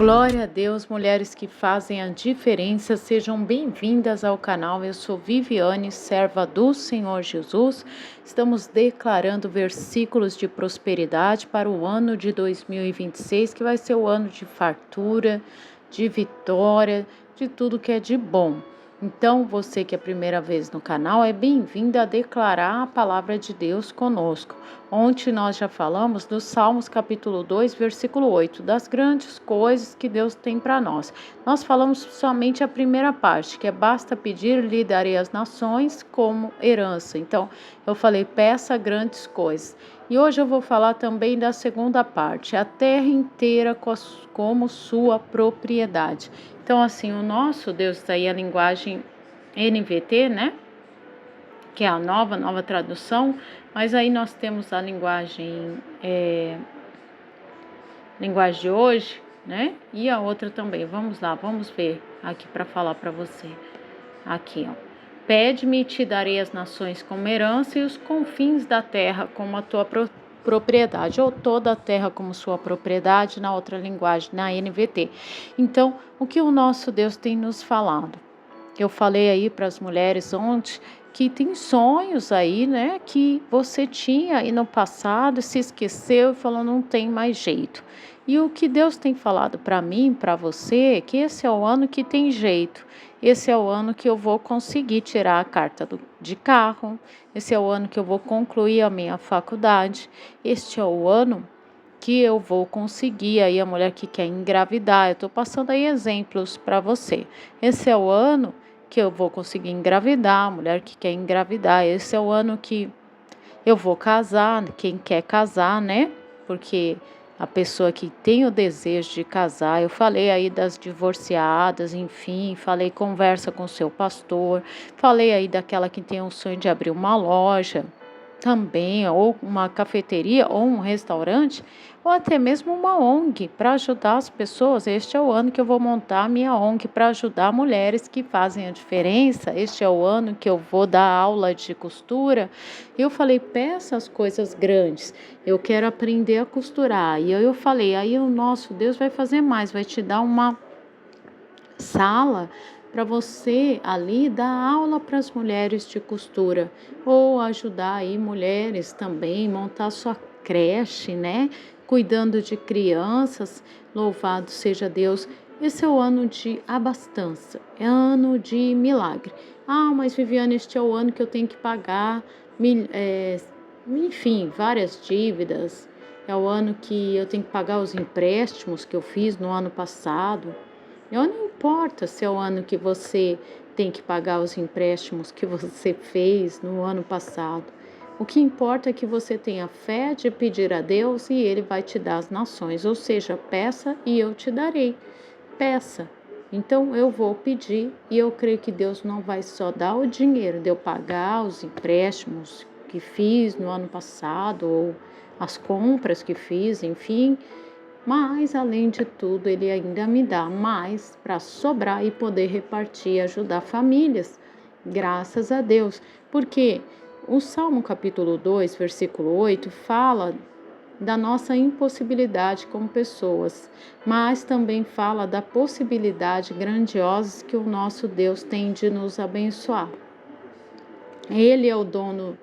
Glória a Deus, mulheres que fazem a diferença, sejam bem-vindas ao canal. Eu sou Viviane, serva do Senhor Jesus. Estamos declarando versículos de prosperidade para o ano de 2026, que vai ser o ano de fartura, de vitória, de tudo que é de bom. Então, você que é a primeira vez no canal, é bem-vinda a declarar a palavra de Deus conosco. Ontem nós já falamos do Salmos capítulo 2, versículo 8, das grandes coisas que Deus tem para nós. Nós falamos somente a primeira parte, que é basta pedir, lhe darei as nações como herança. Então, eu falei, peça grandes coisas. E hoje eu vou falar também da segunda parte, a terra inteira como sua propriedade. Então, assim, o nosso Deus está aí a linguagem NVT, né? Que é a nova tradução, mas aí nós temos a linguagem de hoje, né? E a outra também. Vamos lá, vamos ver aqui para falar para você. Aqui, ó. Pede-me e te darei as nações como herança e os confins da terra como a tua propriedade, ou toda a terra como sua propriedade, na outra linguagem, na NVT. Então, o que o nosso Deus tem nos falado? Eu falei aí para as mulheres ontem que tem sonhos aí, né, que você tinha aí no passado, se esqueceu e falou não tem mais jeito. E o que Deus tem falado para mim, para você, é que esse é o ano que tem jeito. Esse é o ano que eu vou conseguir tirar a carta de carro. Esse é o ano que eu vou concluir a minha faculdade. Este é o ano que eu vou conseguir aí a mulher que quer engravidar. Eu estou passando aí exemplos para você. Esse é o ano que eu vou conseguir engravidar, a mulher que quer engravidar. Esse é o ano que eu vou casar, quem quer casar, né? Porque a pessoa que tem o desejo de casar, eu falei aí das divorciadas, enfim, falei conversa com seu pastor, falei aí daquela que tem o sonho de abrir uma loja também, ou uma cafeteria, ou um restaurante, ou até mesmo uma ONG para ajudar as pessoas. Este é o ano que eu vou montar a minha ONG para ajudar mulheres que fazem a diferença. Este é o ano que eu vou dar aula de costura. Eu falei, peça as coisas grandes, eu quero aprender a costurar. E eu falei, aí o nosso Deus vai fazer mais, vai te dar uma sala para você ali dar aula para as mulheres de costura, ou ajudar aí mulheres também, montar sua creche, né? Cuidando de crianças, louvado seja Deus. Esse é o ano de abastança, é ano de milagre. Ah, mas Viviane, este é o ano que eu tenho que pagar, enfim, várias dívidas. É o ano que eu tenho que pagar os empréstimos que eu fiz no ano passado. Não importa se é o ano que você tem que pagar os empréstimos que você fez no ano passado. O que importa é que você tenha fé de pedir a Deus e Ele vai te dar as nações. Ou seja, peça e eu te darei. Peça. Então eu vou pedir e eu creio que Deus não vai só dar o dinheiro de eu pagar os empréstimos que fiz no ano passado ou as compras que fiz, enfim. Mas, além de tudo, Ele ainda me dá mais para sobrar e poder repartir e ajudar famílias. Graças a Deus. Porque o Salmo capítulo 2, versículo 8, fala da nossa impossibilidade como pessoas, mas também fala da possibilidade grandiosa que o nosso Deus tem de nos abençoar. Ele é o dono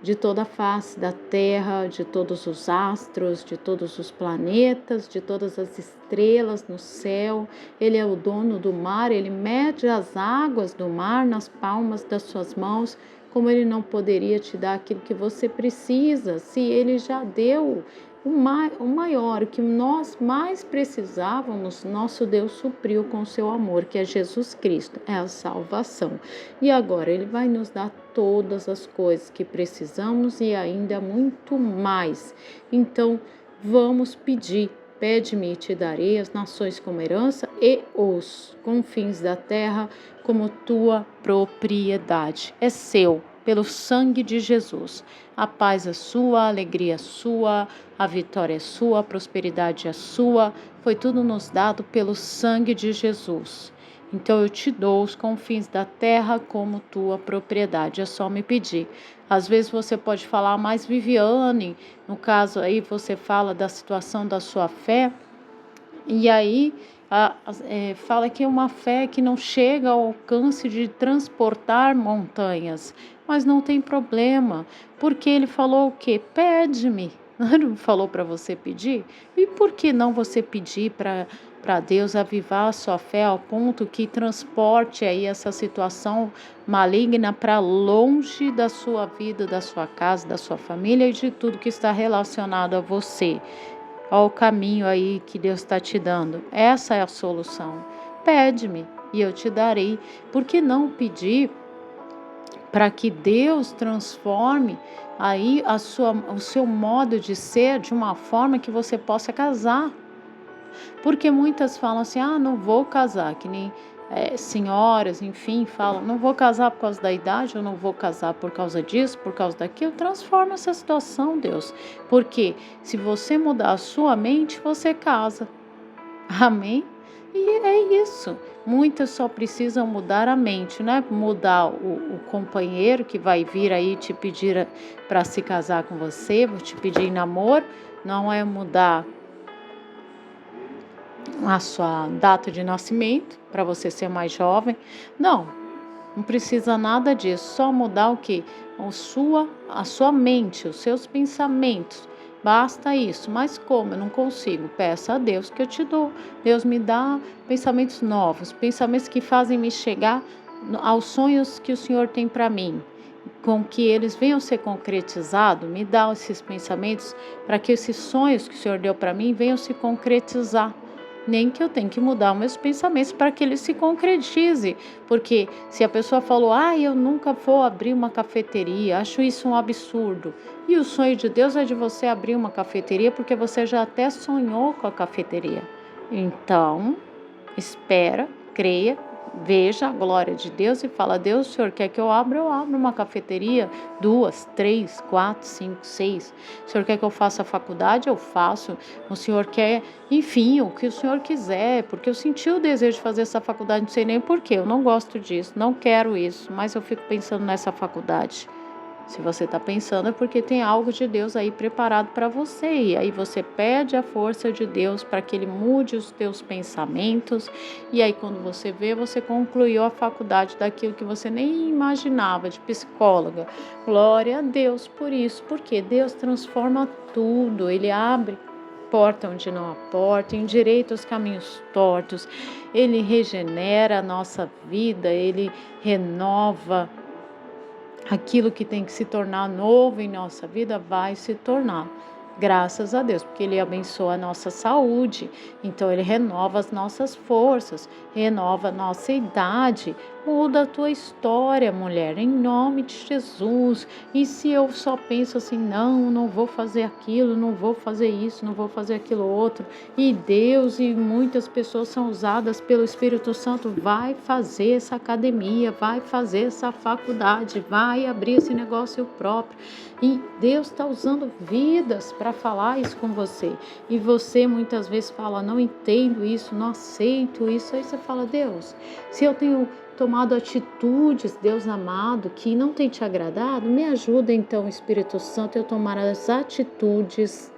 de toda a face da terra, de todos os astros, de todos os planetas, de todas as estrelas no céu. Ele é o dono do mar, ele mede as águas do mar nas palmas das suas mãos. Como ele não poderia te dar aquilo que você precisa, se ele já deu o maior, o que nós mais precisávamos, nosso Deus supriu com o seu amor, que é Jesus Cristo, é a salvação. E agora Ele vai nos dar todas as coisas que precisamos e ainda muito mais. Então, vamos pedir. Pede-me e te darei as nações como herança e os confins da terra como tua propriedade. É seu, pelo sangue de Jesus. A paz é sua, a alegria é sua, a vitória é sua, a prosperidade é sua. Foi tudo nos dado pelo sangue de Jesus. Então eu te dou os confins da terra como tua propriedade. É só me pedir. Às vezes você pode falar, mas Viviane, no caso aí você fala da situação da sua fé. E aí fala que é uma fé que não chega ao alcance de transportar montanhas, mas não tem problema, porque ele falou o quê? Pede-me. Não falou para você pedir? E por que não você pedir para Deus avivar a sua fé ao ponto que transporte aí essa situação maligna para longe da sua vida, da sua casa, da sua família e de tudo que está relacionado a você? Olha o caminho aí que Deus está te dando. Essa é a solução. Pede-me e eu te darei. Por que não pedir para que Deus transforme aí o seu modo de ser de uma forma que você possa casar? Porque muitas falam assim, não vou casar, que nem senhoras, enfim, falam, não vou casar por causa da idade, eu não vou casar por causa disso, por causa daquilo. Transforma essa situação, Deus. Porque se você mudar a sua mente, você casa. Amém? E é isso. Muitas só precisam mudar a mente, não é mudar o companheiro que vai vir aí te pedir para se casar com você, vou te pedir em namoro, não é mudar a sua data de nascimento para você ser mais jovem. Não precisa nada disso, só mudar o quê? A sua mente, os seus pensamentos. Basta isso. Mas como eu não consigo? Peça a Deus que eu te dou. Deus me dá pensamentos novos, pensamentos que fazem me chegar aos sonhos que o Senhor tem para mim. Com que eles venham ser concretizados, me dá esses pensamentos para que esses sonhos que o Senhor deu para mim venham se concretizar. Nem que eu tenha que mudar meus pensamentos para que ele se concretize. Porque se a pessoa falou, eu nunca vou abrir uma cafeteria, acho isso um absurdo. E o sonho de Deus é de você abrir uma cafeteria porque você já até sonhou com a cafeteria. Então, espera, creia, veja a glória de Deus e fala, Deus, o Senhor quer que eu abra uma cafeteria, 2, 3, 4, 5, 6. O Senhor quer que eu faça a faculdade? Eu faço. O Senhor quer, enfim, o que o Senhor quiser, porque eu senti o desejo de fazer essa faculdade, não sei nem porquê, eu não gosto disso, não quero isso, mas eu fico pensando nessa faculdade. Se você está pensando é porque tem algo de Deus aí preparado para você. E aí você pede a força de Deus para que Ele mude os teus pensamentos. E aí quando você vê, você concluiu a faculdade daquilo que você nem imaginava, de psicóloga. Glória a Deus por isso, porque Deus transforma tudo. Ele abre porta onde não há porta, endireita os caminhos tortos. Ele regenera a nossa vida, Ele renova. Aquilo que tem que se tornar novo em nossa vida vai se tornar. Graças a Deus, porque Ele abençoa a nossa saúde, então Ele renova as nossas forças, renova a nossa idade, muda a tua história, mulher, em nome de Jesus. E se eu só penso assim, não vou fazer aquilo, não vou fazer isso, não vou fazer aquilo outro, e Deus e muitas pessoas são usadas pelo Espírito Santo, vai fazer essa academia, vai fazer essa faculdade, vai abrir esse negócio próprio. E Deus está usando vidas para falar isso com você. E você muitas vezes fala, não entendo isso, não aceito isso. Aí você fala, Deus, se eu tenho tomado atitudes, Deus amado, que não tem te agradado, me ajuda então, Espírito Santo, eu tomar as atitudes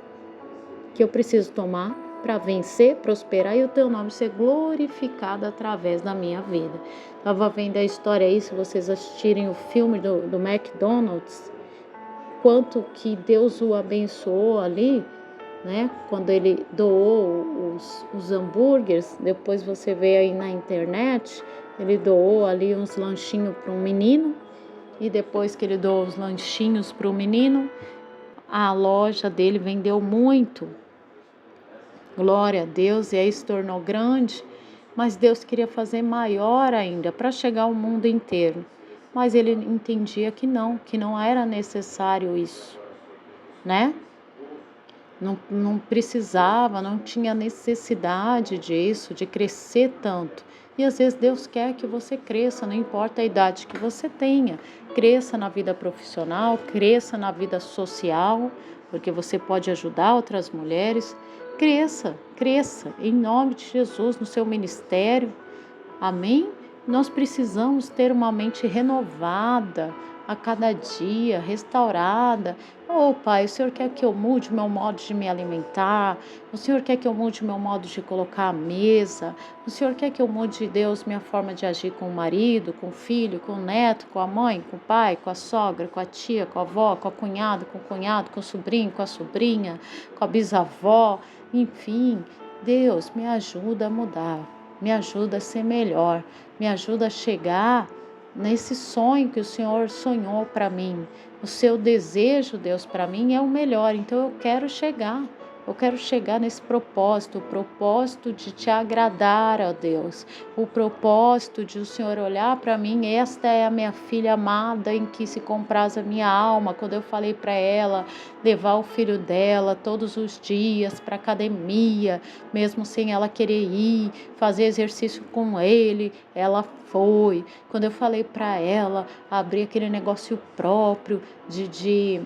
que eu preciso tomar para vencer, prosperar e o teu nome ser glorificado através da minha vida. Estava vendo a história aí, se vocês assistirem o filme do McDonald's, quanto que Deus o abençoou ali, né? Quando ele doou os hambúrgueres, depois você vê aí na internet, ele doou ali uns lanchinhos para um menino, e depois que ele doou os lanchinhos para o menino, a loja dele vendeu muito. Glória a Deus, e aí se tornou grande, mas Deus queria fazer maior ainda, para chegar ao mundo inteiro. Mas ele entendia que não era necessário isso, né? Não precisava, não tinha necessidade disso, de crescer tanto. E às vezes Deus quer que você cresça, não importa a idade que você tenha. Cresça na vida profissional, cresça na vida social, porque você pode ajudar outras mulheres. Cresça, em nome de Jesus, no seu ministério. Amém? Nós precisamos ter uma mente renovada, a cada dia, restaurada. Oh, Pai, o Senhor quer que eu mude o meu modo de me alimentar, o Senhor quer que eu mude o meu modo de colocar a mesa, o Senhor quer que eu mude, Deus, minha forma de agir com o marido, com o filho, com o neto, com a mãe, com o pai, com a sogra, com a tia, com a avó, com a cunhada, com o cunhado, com o sobrinho, com a sobrinha, com a bisavó, enfim. Deus, me ajuda a mudar, me ajuda a ser melhor, me ajuda a chegar nesse sonho que o Senhor sonhou para mim. O seu desejo, Deus, para mim é o melhor, então eu quero chegar. Eu quero chegar nesse propósito, o propósito de te agradar, ó Deus. O propósito de o Senhor olhar para mim, esta é a minha filha amada em que se compraz a minha alma. Quando eu falei para ela levar o filho dela todos os dias para academia, mesmo sem ela querer ir, fazer exercício com ele, ela foi. Quando eu falei para ela abrir aquele negócio próprio de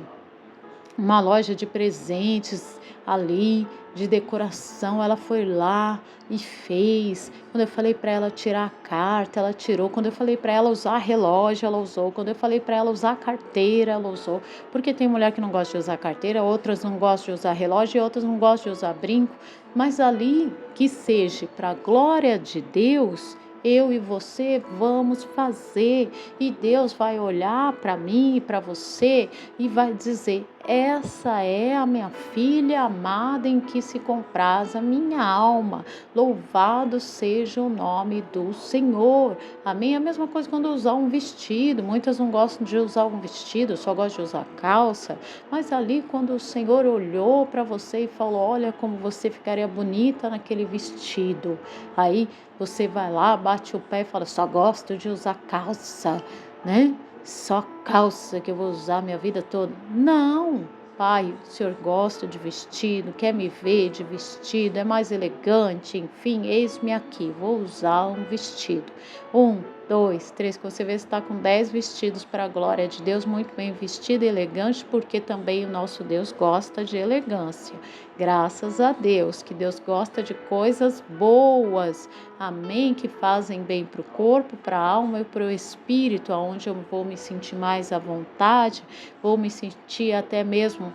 uma loja de presentes ali, de decoração, ela foi lá e fez. Quando eu falei para ela tirar a carta, ela tirou. Quando eu falei para ela usar relógio, ela usou. Quando eu falei para ela usar carteira, ela usou. Porque tem mulher que não gosta de usar carteira, outras não gostam de usar relógio e outras não gostam de usar brinco. Mas ali, que seja para a glória de Deus, eu e você vamos fazer, e Deus vai olhar para mim e para você e vai dizer: essa é a minha filha amada em que se compraz a minha alma. Louvado seja o nome do Senhor. Amém? A mesma coisa quando usar um vestido. Muitas não gostam de usar um vestido, só gostam de usar calça. Mas ali quando o Senhor olhou para você e falou: olha como você ficaria bonita naquele vestido. Aí você vai lá, bate o pé e fala: só gosto de usar calça, né? Só calça que eu vou usar a minha vida toda. Não, Pai, o Senhor gosta de vestido, quer me ver de vestido, é mais elegante, enfim, eis-me aqui, vou usar um vestido. 1, 2, 3, que você vê se está com 10 vestidos para a glória de Deus, muito bem vestido e elegante, porque também o nosso Deus gosta de elegância. Graças a Deus, que Deus gosta de coisas boas, amém, que fazem bem para o corpo, para a alma e para o espírito, onde eu vou me sentir mais à vontade, vou me sentir até mesmo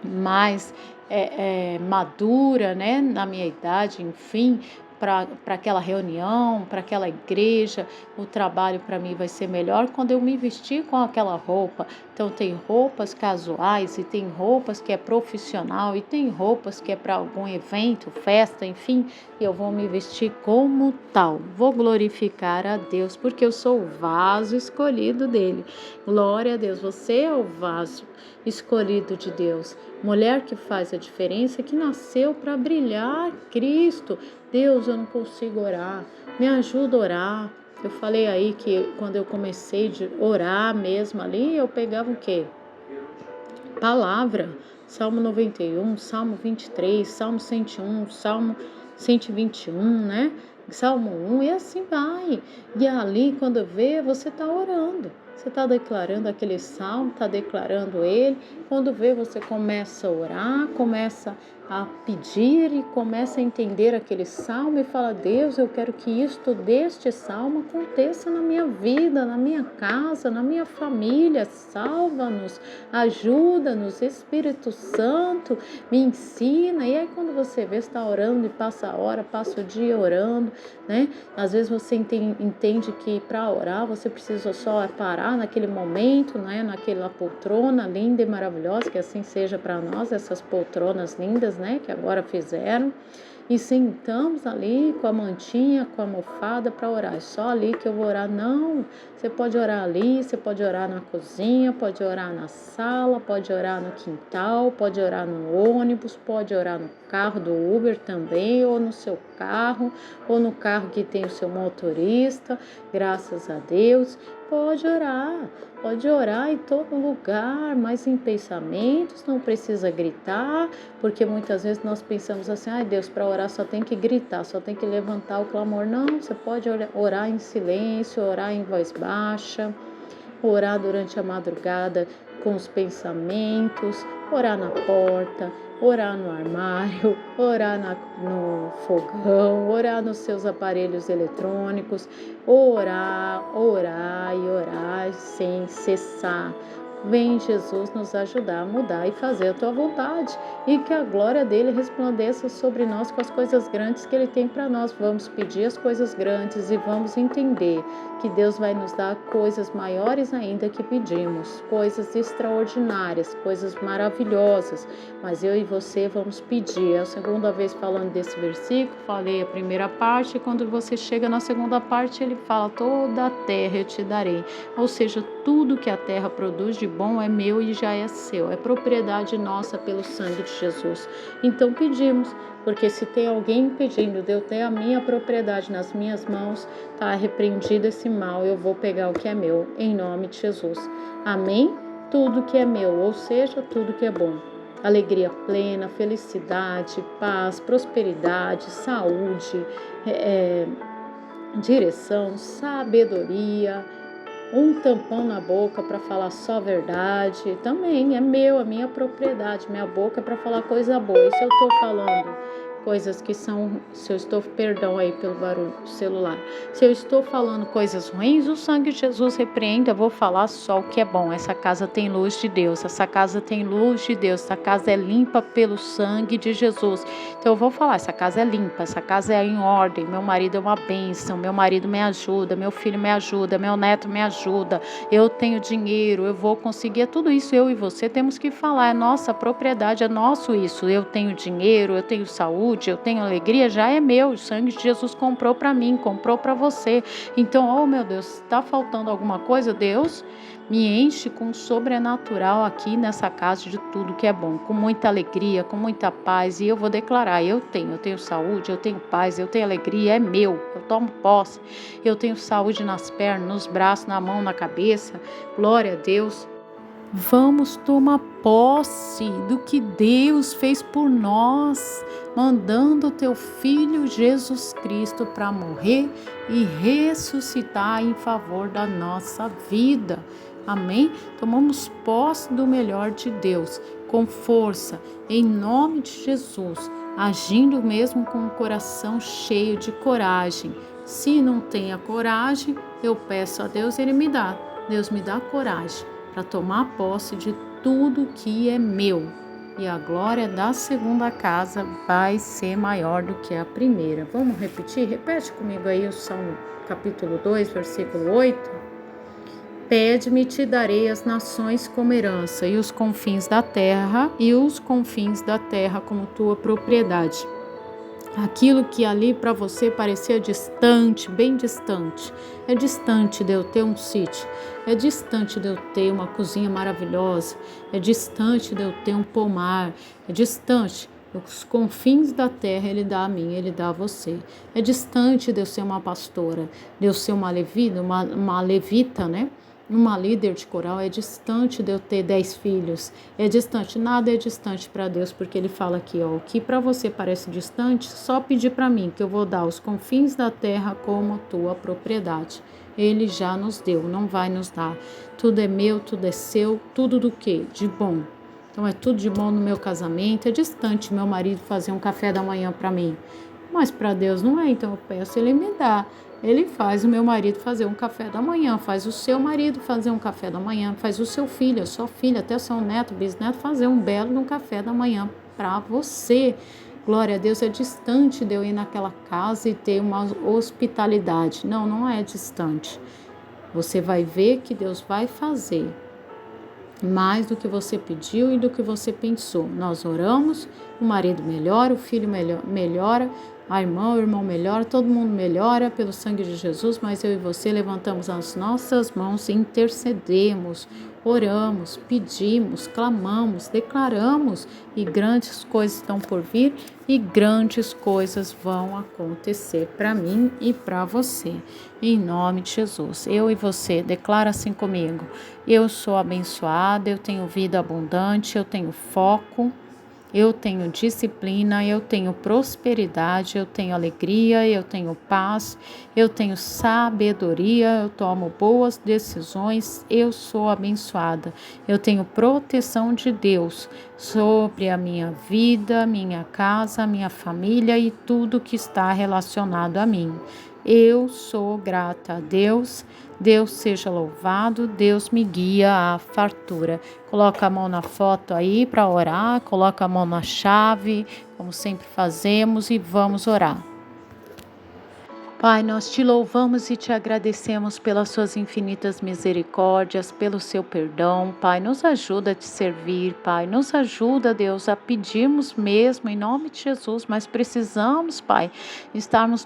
mais madura, né, na minha idade, enfim, para aquela reunião, para aquela igreja, o trabalho para mim vai ser melhor quando eu me vestir com aquela roupa. Então tem roupas casuais e tem roupas que é profissional e tem roupas que é para algum evento, festa, enfim, e eu vou me vestir como tal. Vou glorificar a Deus porque eu sou o vaso escolhido dele. Glória a Deus, você é o vaso escolhido de Deus. Mulher que faz a diferença, que nasceu para brilhar Cristo. Deus, eu não consigo orar, me ajuda a orar. Eu falei aí que quando eu comecei a orar mesmo ali, eu pegava o quê? Palavra, Salmo 91, Salmo 23, Salmo 101, Salmo 121, né? Salmo 1, e assim vai. E ali, quando vê, você está orando. Você está declarando aquele salmo, está declarando ele. Quando vê, você começa a orar, começa a pedir e começa a entender aquele salmo e fala: Deus, eu quero que isto deste salmo aconteça na minha vida, na minha casa, na minha família. Salva-nos, ajuda-nos, Espírito Santo, me ensina. E aí quando você vê, está orando e passa a hora, passa o dia orando, né? Às vezes você entende que para orar você precisa só parar naquele momento, né? Naquela poltrona linda e maravilhosa, que assim seja para nós, essas poltronas lindas, né? Que agora fizeram. E sentamos ali com a mantinha, com a almofada para orar. É só ali que eu vou orar. Não, você pode orar ali, você pode orar na cozinha, pode orar na sala, pode orar no quintal, pode orar no ônibus, pode orar no carro do Uber também, ou no seu carro, ou no carro que tem o seu motorista. Graças a Deus, pode orar em todo lugar, mas em pensamentos, não precisa gritar, porque muitas vezes nós pensamos assim: ai Deus, para orar só tem que gritar, só tem que levantar o clamor. Não, você pode orar em silêncio, orar em voz baixa, orar durante a madrugada com os pensamentos, orar na porta, orar no armário, orar no fogão, orar nos seus aparelhos eletrônicos, orar, orar e orar sem cessar. Vem Jesus nos ajudar a mudar e fazer a tua vontade e que a glória dele resplandeça sobre nós com as coisas grandes que ele tem para nós. Vamos pedir as coisas grandes e vamos entender que Deus vai nos dar coisas maiores ainda que pedimos, coisas extraordinárias, coisas maravilhosas, mas eu e você vamos pedir. É a segunda vez falando desse versículo, falei a primeira parte, e quando você chega na segunda parte ele fala: toda a terra eu te darei, ou seja, tudo que a terra produz de bom é meu e já é seu, é propriedade nossa pelo sangue de Jesus. Então pedimos, porque se tem alguém impedindo de eu ter a minha propriedade nas minhas mãos, está repreendido esse mal, eu vou pegar o que é meu, em nome de Jesus. Amém? Tudo que é meu, ou seja, tudo que é bom. Alegria plena, felicidade, paz, prosperidade, saúde, direção, sabedoria, um tampão na boca para falar só verdade, também é meu, a minha propriedade, minha boca é para falar coisa boa. E se eu estou falando coisas que são, se eu estou, perdão aí pelo barulho do celular, se eu estou falando coisas ruins, o sangue de Jesus repreenda, eu vou falar só o que é bom. Essa casa tem luz de Deus, essa casa tem luz de Deus, essa casa é limpa pelo sangue de Jesus. Então eu vou falar, essa casa é limpa, essa casa é em ordem, meu marido é uma bênção, meu marido me ajuda, meu filho me ajuda, meu neto me ajuda, eu tenho dinheiro, eu vou conseguir, é tudo isso eu e você temos que falar, é nossa propriedade, é nosso isso, eu tenho dinheiro, eu tenho saúde, eu tenho alegria, já é meu, o sangue de Jesus comprou para mim, comprou para você. Então, oh meu Deus, está faltando alguma coisa? Deus me enche com o sobrenatural aqui nessa casa de tudo que é bom, com muita alegria, com muita paz, e eu vou declarar, eu tenho saúde, eu tenho paz, eu tenho alegria, é meu, eu tomo posse, eu tenho saúde nas pernas, nos braços, na mão, na cabeça, glória a Deus. Vamos tomar posse do que Deus fez por nós, mandando o teu Filho Jesus Cristo para morrer e ressuscitar em favor da nossa vida. Amém? Tomamos posse do melhor de Deus, com força, em nome de Jesus, agindo mesmo com o coração cheio de coragem. Se não tem a coragem, eu peço a Deus, Ele me dá. Deus me dá coragem para tomar posse de tudo que é meu. E a glória da segunda casa vai ser maior do que a primeira. Vamos repetir? Repete comigo aí o Salmo capítulo 2, versículo 8. Pede-me e te darei as nações como herança e os confins da terra como tua propriedade. Aquilo que ali para você parecia distante, bem distante, é distante de eu ter um sítio, é distante de eu ter uma cozinha maravilhosa, é distante de eu ter um pomar, é distante. Os confins da terra Ele dá a mim, Ele dá a você. É distante de eu ser uma pastora, de eu ser uma levita, né? Uma líder de coral, é distante de eu ter 10 filhos, é distante, nada é distante para Deus, porque Ele fala aqui, ó, o que para você parece distante, só pedir para mim, que eu vou dar os confins da terra como tua propriedade. Ele já nos deu, não vai nos dar. Tudo é meu, tudo é seu, tudo do quê? De bom. Então é tudo de bom no meu casamento, é distante meu marido fazer um café da manhã para mim, mas para Deus não é, então eu peço, Ele me dá. Ele faz o meu marido fazer um café da manhã, faz o seu marido fazer um café da manhã, faz o seu filho, a sua filha, até o seu neto, bisneto fazer um belo café da manhã para você. Glória a Deus, é distante de eu ir naquela casa e ter uma hospitalidade. Não, não é distante. Você vai ver que Deus vai fazer mais do que você pediu e do que você pensou. Nós oramos, o marido melhora, o filho melhora, a irmã, o irmão melhora, todo mundo melhora pelo sangue de Jesus, mas eu e você levantamos as nossas mãos e intercedemos, oramos, pedimos, clamamos, declaramos, e grandes coisas estão por vir e grandes coisas vão acontecer para mim e para você. Em nome de Jesus, eu e você, declara assim comigo: eu sou abençoada, eu tenho vida abundante, eu tenho foco, eu tenho disciplina, eu tenho prosperidade, eu tenho alegria, eu tenho paz, eu tenho sabedoria, eu tomo boas decisões, eu sou abençoada, eu tenho proteção de Deus sobre a minha vida, minha casa, minha família e tudo que está relacionado a mim. Eu sou grata a Deus, Deus seja louvado, Deus me guia à fartura. Coloca a mão na foto aí para orar, coloca a mão na chave, como sempre fazemos, e vamos orar. Pai, nós te louvamos e te agradecemos pelas suas infinitas misericórdias, pelo seu perdão. Pai, nos ajuda a te servir, Pai. Nos ajuda, Deus, a pedirmos mesmo em nome de Jesus, mas precisamos, Pai, estarmos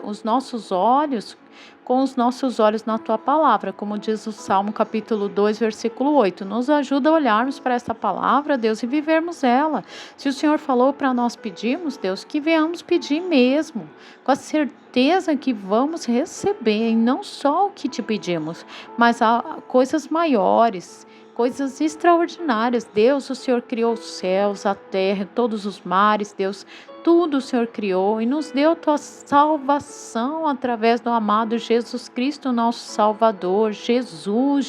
os nossos olhos com os nossos olhos na tua palavra, como diz o Salmo capítulo 2, versículo 8. Nos ajuda a olharmos para essa palavra, Deus, e vivermos ela. Se o Senhor falou para nós pedirmos, Deus, que venhamos pedir mesmo, com a certeza que vamos receber, e não só o que te pedimos, mas coisas maiores, coisas extraordinárias. Deus, o Senhor criou os céus, a terra, todos os mares, Deus, tudo o Senhor criou e nos deu tua salvação através do amado Jesus Cristo, nosso Salvador. Jesus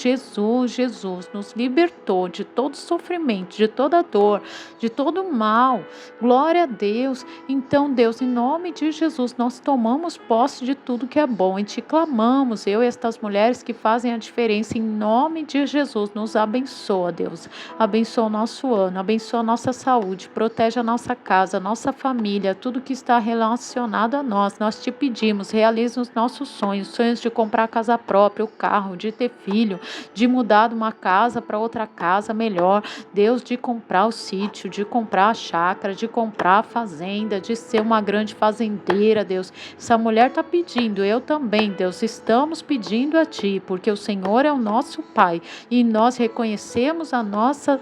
nos libertou de todo sofrimento, de toda dor, de todo mal. Glória a Deus. Então, Deus, em nome de Jesus, nós tomamos posse de tudo que é bom e te clamamos, eu e estas mulheres que fazem a diferença, em nome de Jesus, nos abençoa, Deus. Abençoa o nosso ano, abençoa a nossa saúde, protege a nossa casa, a nossa família, tudo que está relacionado a nós. Nós te pedimos, realiza os nossos sonhos de comprar casa própria, o carro, de ter filho, de mudar de uma casa para outra casa melhor, Deus, de comprar o sítio, de comprar a chácara, de comprar a fazenda, de ser uma grande fazendeira, Deus. Essa mulher está pedindo, eu também, Deus, estamos pedindo a Ti, porque o Senhor é o nosso Pai e nós reconhecemos a nossa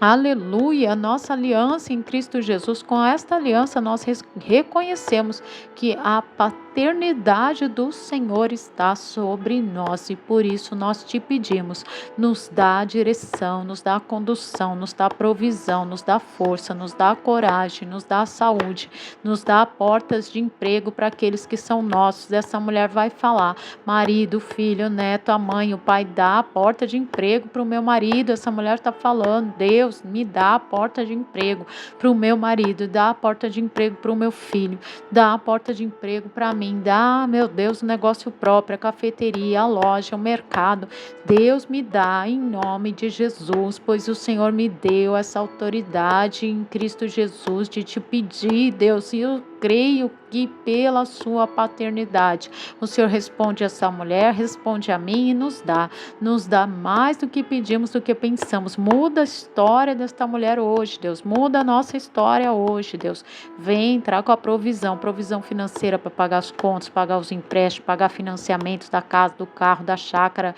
aleluia, a nossa aliança em Cristo Jesus. Com esta aliança nós reconhecemos que a paternidade do Senhor está sobre nós e por isso nós te pedimos, nos dá a direção, nos dá a condução, nos dá a provisão, nos dá força, nos dá coragem, nos dá a saúde, nos dá portas de emprego para aqueles que são nossos. Essa mulher vai falar, marido, filho, neto, a mãe, o pai, dá a porta de emprego para o meu marido. Essa mulher está falando, Deus, me dá a porta de emprego para o meu marido, dá a porta de emprego para o meu filho, dá a porta de emprego para mim, dá, meu Deus, o negócio próprio, a cafeteria, a loja, o mercado. Deus, me dá em nome de Jesus, pois o Senhor me deu essa autoridade em Cristo Jesus de te pedir, Deus, e eu creio que pela sua paternidade o Senhor responde a essa mulher, responde a mim e nos dá mais do que pedimos, do que pensamos. Muda a história desta mulher hoje, Deus, muda a nossa história hoje, Deus. Vem, traga a provisão financeira para pagar as contas, pagar os empréstimos, pagar financiamentos da casa, do carro, da chácara,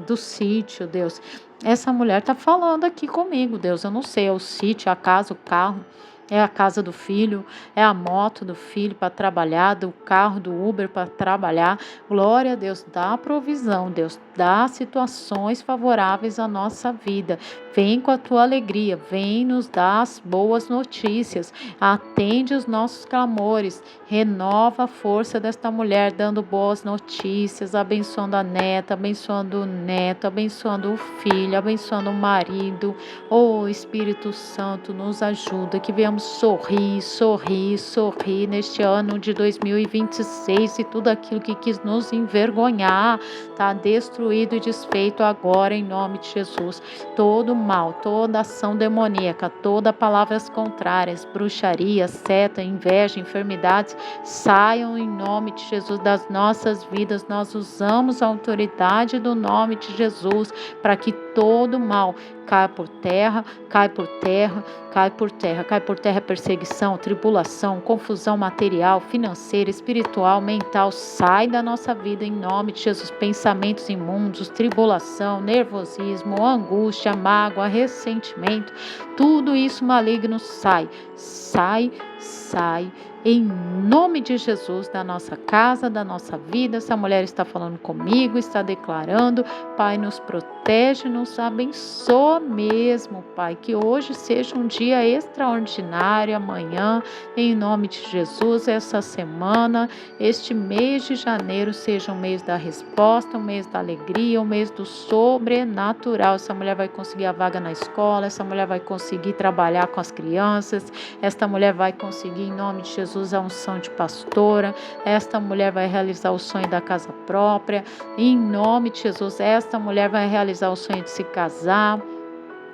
do sítio, Deus. Essa mulher está falando aqui comigo, Deus, eu não sei, é o sítio, a casa, o carro, é a casa do filho, é a moto do filho para trabalhar, do carro, do Uber para trabalhar. Glória a Deus, dá provisão, Deus, dá situações favoráveis à nossa vida. Vem com a tua alegria, vem nos dar as boas notícias, atende os nossos clamores, renova a força desta mulher, dando boas notícias, abençoando a neta, abençoando o neto, abençoando o filho, abençoando o marido. Oh, Espírito Santo, nos ajuda, que venhamos sorrir neste ano de 2026 e tudo aquilo que quis nos envergonhar está destruído e desfeito agora em nome de Jesus. Todo mal, toda ação demoníaca, toda palavras contrárias, bruxaria, seta, inveja, enfermidades, saiam em nome de Jesus das nossas vidas. Nós usamos a autoridade do nome de Jesus para que todo mal cai por terra, cai por terra, cai por terra, cai por terra perseguição, tribulação, confusão material, financeira, espiritual, mental, sai da nossa vida em nome de Jesus. Pensamentos imundos, tribulação, nervosismo, angústia, mágoa, ressentimento, tudo isso maligno sai em nome de Jesus, da nossa casa, da nossa vida. Essa mulher está falando comigo, está declarando, Pai, nos protege, nos abençoa mesmo, Pai, que hoje seja um dia extraordinário, amanhã, em nome de Jesus, essa semana, este mês de janeiro seja um mês da resposta, um mês da alegria, um mês do sobrenatural. Essa mulher vai conseguir a vaga na escola, essa mulher vai conseguir trabalhar com as crianças, esta mulher vai conseguir, em nome de Jesus, a unção de pastora, esta mulher vai realizar o sonho da casa própria, em nome de Jesus, esta mulher vai realizar o sonho de se casar,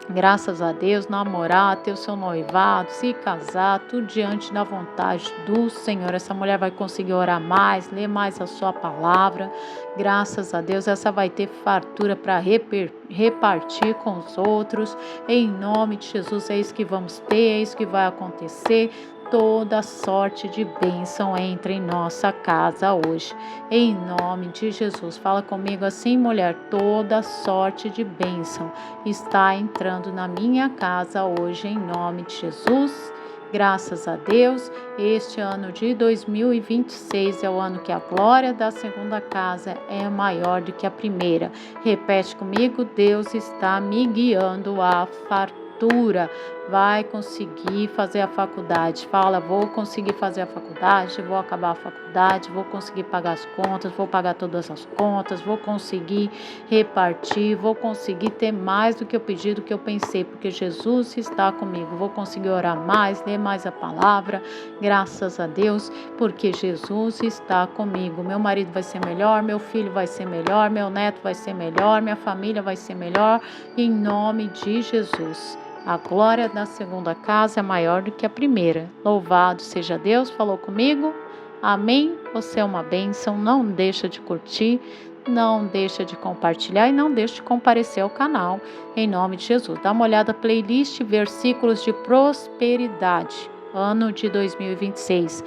graças a Deus, namorar, ter o seu noivado, se casar, tudo diante da vontade do Senhor. Essa mulher vai conseguir orar mais, ler mais a sua palavra, graças a Deus. Essa vai ter fartura para repartir com os outros, em nome de Jesus. É isso que vamos ter, é isso que vai acontecer. Toda sorte de bênção entra em nossa casa hoje, em nome de Jesus. Fala comigo assim, mulher, toda sorte de bênção está entrando na minha casa hoje, em nome de Jesus. Graças a Deus, este ano de 2026 é o ano que a glória da segunda casa é maior do que a primeira. Repete comigo, Deus está me guiando à fartura. Vai conseguir fazer a faculdade. Fala, vou conseguir fazer a faculdade, vou acabar a faculdade, vou conseguir pagar as contas, vou pagar todas as contas, vou conseguir repartir, vou conseguir ter mais do que eu pedi, do que eu pensei, porque Jesus está comigo. Vou conseguir orar mais, ler mais a palavra, graças a Deus, porque Jesus está comigo. Meu marido vai ser melhor, meu filho vai ser melhor, meu neto vai ser melhor, minha família vai ser melhor, em nome de Jesus. A glória da segunda casa é maior do que a primeira. Louvado seja Deus, falou comigo? Amém? Você é uma bênção, não deixa de curtir, não deixa de compartilhar e não deixa de comparecer ao canal, em nome de Jesus. Dá uma olhada na playlist Versículos de Prosperidade, ano de 2026.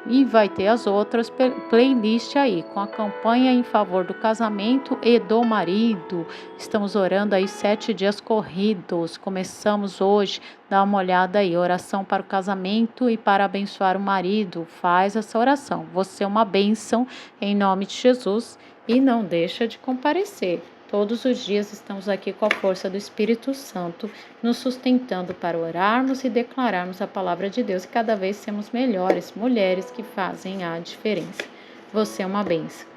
E vai ter as outras playlists aí, com a campanha em favor do casamento e do marido. Estamos orando aí 7 dias corridos. Começamos hoje, dá uma olhada aí, oração para o casamento e para abençoar o marido. Faz essa oração. Você é uma bênção em nome de Jesus e não deixa de comparecer. Todos os dias estamos aqui com a força do Espírito Santo, nos sustentando para orarmos e declararmos a palavra de Deus e cada vez sermos melhores mulheres que fazem a diferença. Você é uma bênção.